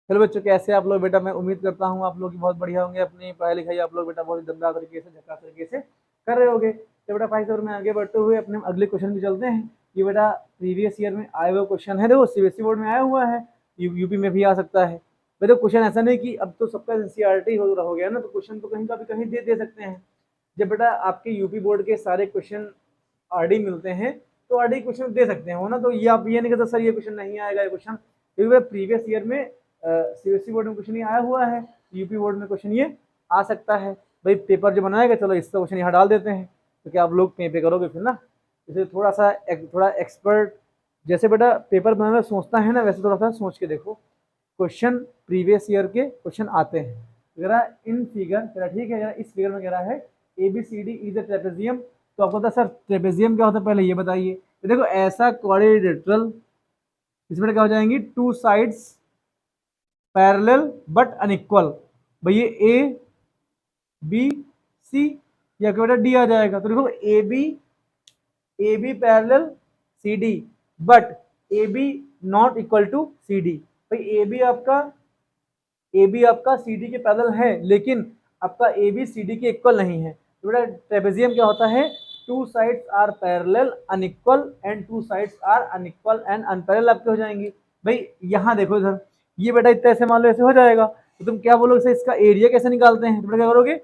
चलो बच्चों, कैसे आप लोग बेटा? मैं उम्मीद करता हूँ आप लोग की बहुत बढ़िया होंगे। अपनी पढ़ाई लिखाई आप लोग बेटा बहुत दमदार तरीके से, झकास तरीके से कर रहे होगे। तो बेटा भाई साहब, में आगे बढ़ते हुए अपने अगले क्वेश्चन पे चलते हैं। ये बेटा प्रीवियस ईयर में आए हुए क्वेश्चन है। देखो सीबीएसई बोर्ड में आया हुआ है, यूपी में भी आ सकता है। देखो क्वेश्चन ऐसा नहीं कि अब तो सबका एनसीईआरटी हो गया ना, तो क्वेश्चन तो कहीं का भी कहीं दे सकते हैं। जब बेटा आपके यूपी बोर्ड के सारे क्वेश्चन आरडी मिलते हैं तो आरडी क्वेश्चन दे सकते हैं, हो ना। तो ये आप ये नहीं कहते सर ये क्वेश्चन नहीं आएगा, ये क्वेश्चन, क्योंकि प्रीवियस ईयर में सीबीएसई बोर्ड में क्वेश्चन ये आया हुआ है, यूपी बोर्ड में क्वेश्चन ये आ सकता है। भाई पेपर जो बनाएगा, चलो इसका क्वेश्चन यहाँ डाल देते हैं, तो क्या आप लोग कहीं पे करोगे फिर ना। इसे थोड़ा सा थोड़ा एक्सपर्ट जैसे बेटा पेपर बनाना सोचता है ना, वैसे थोड़ा सा सोच के देखो। क्वेश्चन प्रीवियस ईयर के क्वेश्चन आते हैं जरा इन फिगर, जरा ठीक है, जरा इस फिगर में कह रहा है ABCD इज अ ट्रेपेजियम। तो आपको पता सर ट्रेपेजियम क्या होता है, पहले ये बताइए। तो देखो ऐसा क्वाड्रिलेटरल, इसमें क्या हो जाएंगी, two sides parallel but unequal. भाई ये ABC या क्या बेटा D आ जाएगा। तो देखो AB parallel CD but AB not equal to CD। भाई AB आपका CD के पैरेलल है, लेकिन आपका AB CD के इक्वल नहीं है। तो बेटा ट्रेपेजियम क्या होता है, two sides are parallel unequal and two sides are unequal and unparallel आपके हो जाएंगी। भाई यहाँ देखो इधर, ये बेटा इतना ऐसे मान लो ऐसे हो जाएगा, तो तुम क्या बोलोगे सर इसका एरिया कैसे निकालते हैं। तो बेटा क्या करोगे,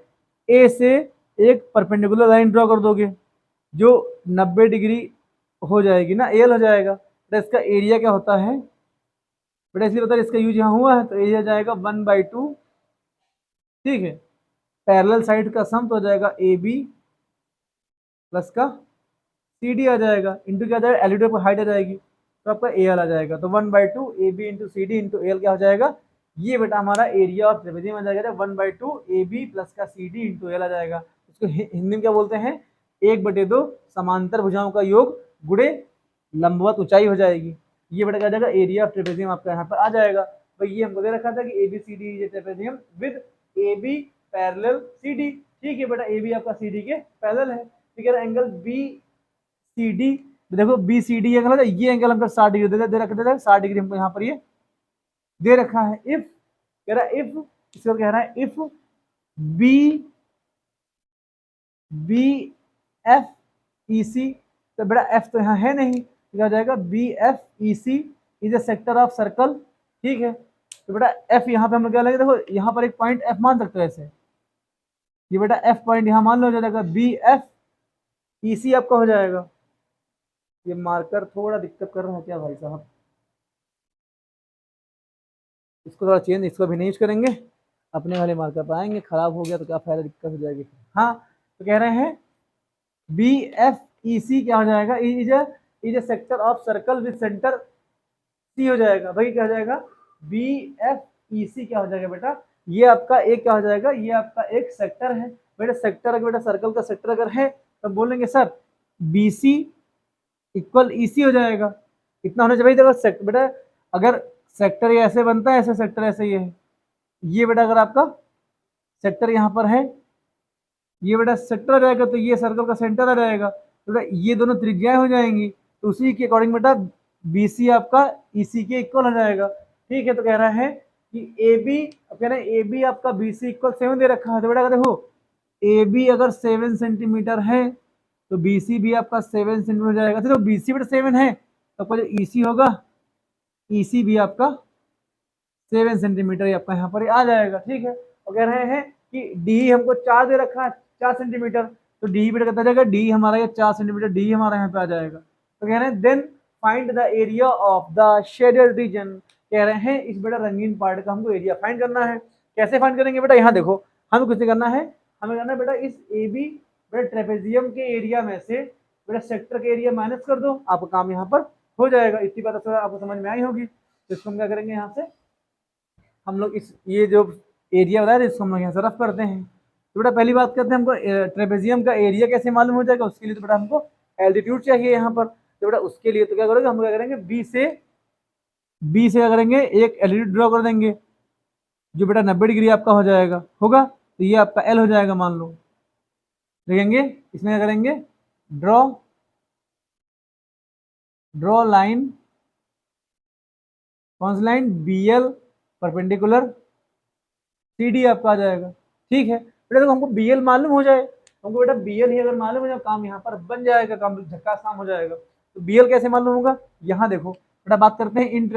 ए से एक परपेंडिकुलर लाइन ड्रॉ कर दोगे जो 90 डिग्री हो जाएगी ना, एल हो जाएगा। बेटा इसका एरिया क्या होता है बेटा, इसलिए बता इसका यूज यहाँ हुआ है, तो एरिया जाएगा 1/2। ठीक है, पैरेलल साइड का सम तो हो जाएगा AB प्लस का CD आ जाएगा, इंटू क्या आ जाएगा, एलईडी पर हाइट आ जाएगी, तो आपका AL आ जाएगा। तो 1/2 AB into CD into AL क्या हो जाएगा, ये बेटा हमारा एरिया ऑफ ट्रेपेजियम आ जाएगा। 1/2 AB प्लस का CD इंटू AL आ जाएगा। उसको हिंदी में क्या बोलते हैं, 1/2 समांतर भुजाओं का योग गुणे लंबवत ऊंचाई हो जाएगी। ये बेटा क्या जाएगा, एरिया ऑफ ट्रेपेजियम आपका यहाँ पर आ जाएगा। भाई ये हमको दे रखा था कि ABCD trapezium with AB parallel CD। ठीक है बेटा, AB आपका CD के पैरेलल है। ठीक है, एंगल BCD, देखो BCD एंगल है, ये एंगल हमको 60 डिग्री दे रखा, 60 डिग्री हमको यहाँ पर ये दे रखा है। इफ कह रहा है, इफ इसको कह रहा है, इफ BFEC, तो बेटा F तो यहाँ है नहीं, तो क्या हो जाएगा, BFEC is A sector of circle. ठीक है, तो बेटा F यहाँ पे हम लोग क्या लेंगे, देखो यहाँ पर एक पॉइंट F मान सकते हो ऐसे, ये बेटा F पॉइंट यहाँ मान लो हो जाएगा, BFEC आपका हो जाएगा। ये मार्कर थोड़ा दिक्कत कर रहा है क्या भाई साहब, इसको थोड़ा चेंज, इसको भी नहीं यूज करेंगे, अपने वाले मार्कर पर आएंगे। खराब हो गया तो क्या फायदा, दिक्कत हो जाएगी। हाँ, तो कह रहे हैं BFEC क्या हो जाएगा, is A sector of circle with centre C हो जाएगा। भाई क्या हो जाएगा, BFEC क्या हो जाएगा बेटा, ये आपका एक क्या हो जाएगा, ये आपका एक सेक्टर है। बेटा सेक्टर अगर बेटा सर्कल का सेक्टर अगर है तो बोलेंगे सर BC इक्वल EC हो जाएगा। इतना होना चाहिए। देखो बेटा अगर सेक्टर ये ऐसे बनता है, ऐसे सेक्टर ऐसे ये बेटा अगर आपका सेक्टर यहाँ पर है, ये बेटा सेक्टर आ जाएगा, तो ये सर्कल का सेंटर आ जाएगा, तो बेटा ये दोनों त्रिज्याएं हो जाएंगी, तो उसी के अकॉर्डिंग बेटा BC आपका EC के इक्वल हो जाएगा। ठीक है, तो कह रहा है कि AB, अब कह रहे हैं AB आपका BC इक्वल 7 दे रखा है, तो बेटा देखो AB अगर 7 सेंटीमीटर है तो BC भी आपका 7 सेंटीमीटर हो जाएगा। तो BC बेटा 7 है, तो आपका जो EC होगा, EC भी आपका 7 सेंटीमीटर आपका यहाँ पर आ जाएगा। ठीक है, और कह रहे हैं कि डी हमको 4 दे रखा है, 4 सेंटीमीटर, तो डी बेटा कितना जाएगा, डी हमारा ये 4 सेंटीमीटर डी हमारा यहाँ पे आ जाएगा। तो कह रहे हैं then find the area of the shaded region. कह रहे हैं इस बेटा रंगीन पार्ट का हमको एरिया फाइंड करना है। कैसे फाइंड करेंगे बेटा, यहाँ देखो हमें कुछ करना है, हमें करना है बेटा इस AB बेटा ट्रेपेजियम के एरिया में से बेटा सेक्टर के एरिया माइनस कर दो, आपका काम यहाँ पर हो जाएगा। इतनी बात आपको समझ में आई होगी। तो इसको हम क्या करेंगे, यहाँ से हम लोग इस ये जो एरिया बताया इसको हम लोग यहाँ से रफ करते हैं। तो बेटा पहली बात करते हैं, हमको ट्रेपेजियम का एरिया कैसे मालूम हो जाएगा, उसके लिए तो बेटा हमको एल्टीट्यूड चाहिए यहाँ पर। तो बेटा उसके लिए तो क्या करोगे, हम क्या करेंगे, बी से क्या करेंगे, एक एल्टीट्यूड ड्रॉ कर देंगे जो बेटा 90 डिग्री आपका हो जाएगा, होगा, तो ये आपका L हो जाएगा मान लो। देखेंगे इसमें क्या करेंगे, ड्रॉ लाइन, कौन सी लाइन, BL परपेंडिकुलर CD आपका आ जाएगा। ठीक है बेटा, देखो हमको BL मालूम हो जाए, हमको बेटा BL ही अगर मालूम हो जाए, काम यहाँ पर बन जाएगा, काम झक्कास काम हो जाएगा। तो BL कैसे मालूम होगा, यहाँ देखो बेटा, बात करते हैं इन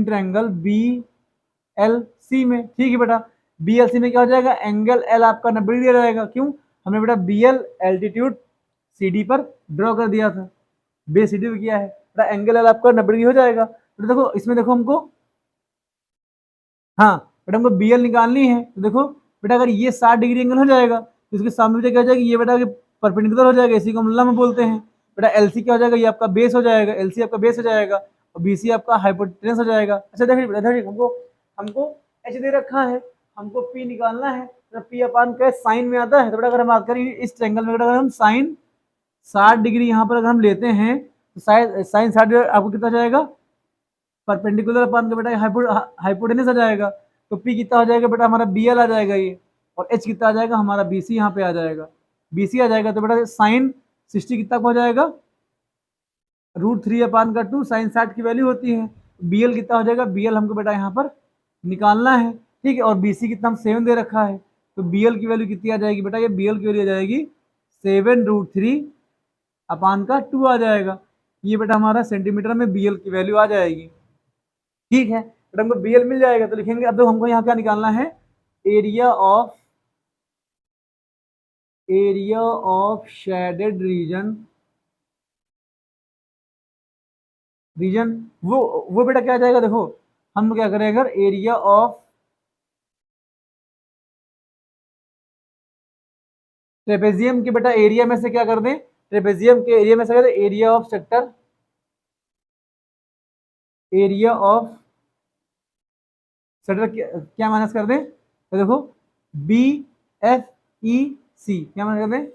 ट्रायंगल BLC में। ठीक है बेटा, BLC में क्या हो जाएगा, एंगल L आपका 90 डिग्री रहेगा। क्यों, हमने बेटा BL एल्टीट्यूड CD पर ड्रॉ कर दिया था, बेस CD किया है बेटा, एंगल L आपका 90 डिग्री हो जाएगा। तो देखो इसमें देखो हमको, हाँ बेटा हमको BL निकालनी है, तो देखो बेटा अगर ये 60 डिग्री एंगल हो जाएगा तो इसके सामने बेटा क्या हो जाएगा, ये बेटा परपेंडिकुलर हो जाएगा, इसी को हम लंब बोलते हैं। बेटा LC क्या हो जाएगा, ये आपका बेस हो जाएगा, LC आपका बेस हो जाएगा, और BC आपका हाइपोटेनस हो जाएगा। अच्छा देखिए बेटा, देखिए हमको हमको H दे रखा है, हमको P निकालना है, तो P अपान क्या साइन में आता है। तो बेटा अगर हम बात करें इस ट्रायंगल में, अगर हम साइन 60 डिग्री यहाँ पर अगर हम लेते हैं तो साइन 60 डिग्री आपको कितना जाएगा, परपेंडिकुलर अपान का बेटा हाइपोटेनस आ जाएगा। तो P कितना हो जाएगा बेटा, हमारा BL आ जाएगा ये, और H कितना आ जाएगा, हमारा BC यहाँ पे आ जाएगा, BC आ जाएगा। तो बेटा साइन 60 कितना हो जाएगा, √3 अपान का 2, साइन 60 की वैल्यू होती है। BL कितना हो जाएगा, BL हमको बेटा यहाँ पर निकालना है। ठीक है, और BC कितना हम 7 दे रखा है, तो BL की वैल्यू कितनी आ जाएगी बेटा, ये BL की वैल्यू आ जाएगी 7√3 अपान का 2 आ जाएगा। ये बेटा हमारा सेंटीमीटर में BL की वैल्यू आ जाएगी। ठीक है बेटा, हमको BL मिल जाएगा, तो लिखेंगे अब तो हमको यहाँ क्या निकालना है, एरिया ऑफ शेडेड रीजन वो बेटा क्या आ जाएगा, देखो हम क्या करेंगे, अगर एरिया ऑफ ट्रेपेजियम के बेटा एरिया में से क्या कर दें, ट्रेपेजियम के एरिया में से area of sector, area of sector क्या माइनस कर दें, तो देखो BFEC क्या माइनस कर दें,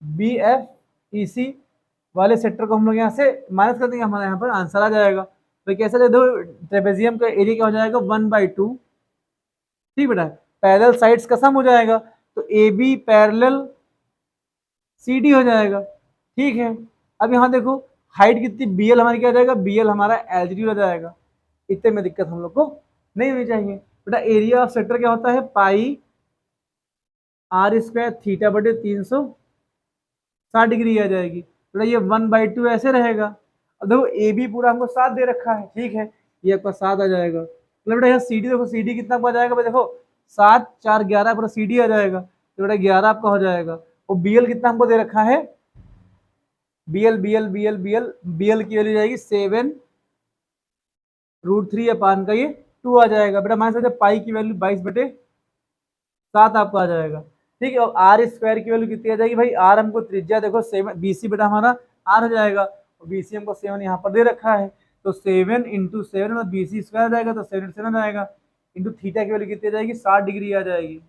BFEC वाले सेक्टर को हम लोग यहाँ से माइनस कर देंगे, हमारे यहाँ पर आंसर आ जाएगा। तो कैसे देखो, ट्रेपेजियम का एरिया क्या हो जाएगा, 1/2। ठीक बेटा, पैरेलल साइड्स का सम हो जाएगा, तो AB पैरेलल CD हो जाएगा। ठीक है, अब यहाँ देखो हाइट कितनी, BL हमारी क्या हो जाएगा, BL हमारा एल्टीट्यूड हो जाएगा। इतने में दिक्कत हम लोग को नहीं होनी चाहिए। बेटा एरिया ऑफ सेक्टर क्या होता है, पाई r² θ/360 डिग्री आ जाएगी। बेटा ये 1/2 ऐसे रहेगा। अब देखो AB पूरा हमको 7 दे रखा है, ठीक है, ये आपका 7 आ जाएगा। मतलब बेटा यहाँ CD देखो, CD कितना आ जाएगा भाई, देखो 7 4 11 पूरा CD आ जाएगा, तो बेटा 11 आपका हो जाएगा। और BL कितना हमको दे रखा है, BL की वैल्यू जाएगी 7√3 अपान का ये 2 आ जाएगा। बेटा मान सकते पाई की वैल्यू 22/7 आपका आ जाएगा। ठीक है, और r² की वैल्यू कितनी आ जाएगी भाई, r हमको त्रिज्या देखो 7, BC बेटा हमारा r हो जाएगा, और BC हमको 7 यहाँ पर दे रखा है, तो 7 × 7 में BC² आ जाएगा, तो 7 7 आ जाएगा, इंटू थीटा की वैल्यू कितनी आ जाएगी, 60 डिग्री आ जाएगी,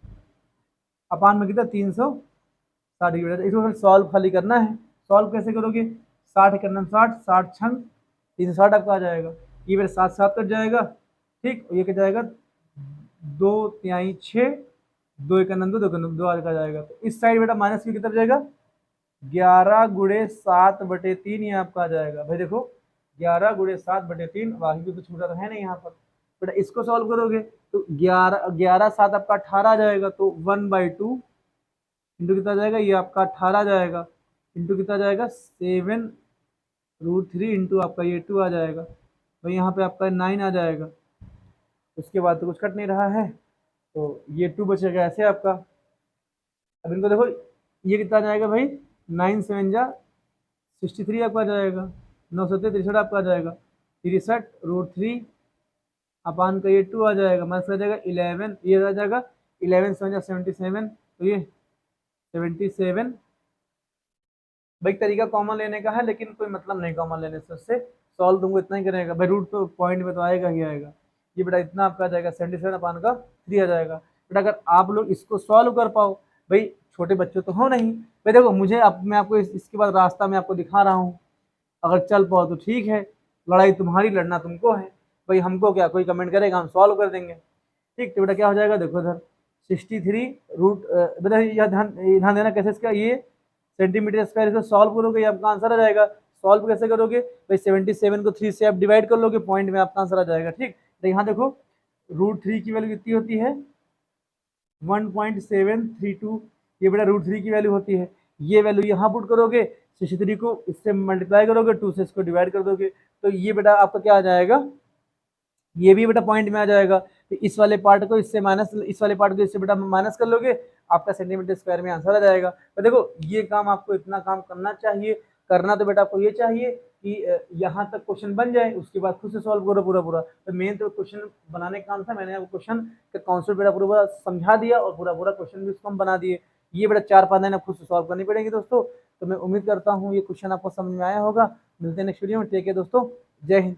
अपान में कितना 360 डिग्री। इसको सॉल्व खाली करना है। सॉल्व कैसे करोगे, 60 करना 60, 60 छंग 360 आपका आ जाएगा। ये मेरे 7 7 कट जाएगा। ठीक, ये क्या जाएगा, 2 तिहाई 6, 2 1 2 2 2 आ जाएगा। तो इस साइड बेटा माइनस में कितना जाएगा, 11 × 7/3 ये आपका आ जाएगा। भाई देखो 11 × 7/3, बाकी तो छूटा तो है नहीं यहाँ पर। बेटा इसको सॉल्व करोगे तो 11 7 आपका 18 आ जाएगा, तो 1/2 इंटू कितना जाएगा, ये आपका 18 आ जाएगा, इंटू कितना जाएगा 7√3 इंटू आपका ये 2 आ जाएगा, तो यहाँ पे आपका 9 आ जाएगा। उसके बाद तो कुछ कट नहीं रहा है, तो ये 2 बचेगा ऐसे आपका। अब इनको देखो, ये कितना आ जाएगा भाई, 9 7 जा 63 आपका आ जाएगा, 9 7 63 आपका आ जाएगा, 63√3 अपान का ये 2 आ जाएगा, मतलब आ जाएगा 11, ये आ जाएगा 11 7 जा 77, तो ये 77। भाई तरीका कॉमन लेने का है, लेकिन कोई मतलब नहीं कॉमन लेने से, उससे सॉल्व तुमको इतना ही करेगा भाई, रूट तो पॉइंट में तो आएगा ही आएगा। ये बेटा इतना आपका आ जाएगा 77 अपान का 3 आ जाएगा। बेटा अगर आप लोग इसको सॉल्व कर पाओ, भाई छोटे बच्चे तो हो नहीं, भाई देखो मुझे मैं आपको इसके बाद रास्ता में आपको दिखा रहा हूँ, अगर चल पाओ तो ठीक है, लड़ाई तुम्हारी, लड़ना तुमको है, भाई हमको क्या, कोई कमेंट करेगा हम सॉल्व कर देंगे। ठीक, तो बेटा क्या हो जाएगा, देखो इधर 63 रूट, बेटा यह ध्यान देना कैसे, इसका ये सेंटीमीटर स्क्वायर, इसको सॉल्व करोगे आपका आंसर आ जाएगा सॉल्व कैसे करोगे भाई, 77 को 3 से आप डिवाइड कर लोगे, पॉइंट में आपका आंसर आ जाएगा। ठीक, तो यहाँ देखो √3 की वैल्यू कितनी होती है 1.732, ये बेटा √3 की वैल्यू होती है। ये वैल्यू यहाँ पुट करोगे, 63 को इससे मल्टीप्लाई करोगे, 2 से इसको डिवाइड कर दोगे, तो ये बेटा आपका क्या आ जाएगा, ये भी बेटा पॉइंट में आ जाएगा। तो इस वाले पार्ट को इससे माइनस, इस वाले पार्ट को इससे बेटा माइनस कर लोगे, आपका सेंटीमीटर स्क्वायर में आंसर आ जाएगा। तो देखो ये काम आपको इतना काम करना चाहिए, करना तो बेटा आपको ये चाहिए कि यहाँ तक क्वेश्चन बन जाए, उसके बाद खुद से सॉल्व करो पूरा पूरा। तो मेन तो क्वेश्चन बनाने का काम था, मैंने आपको क्वेश्चन का कॉन्सेप्ट बेटा पूरा पूरा समझा दिया और पूरा पूरा क्वेश्चन भी उसको हम बना दिए। ये बेटा 4-5 लाइन खुद से सॉल्व करनी पड़ेगी दोस्तों। तो मैं उम्मीद करता हूँ ये क्वेश्चन आपको समझ में आया होगा। मिलते हैं नेक्स्ट वीडियो में, ठीक है दोस्तों, जय हिंद।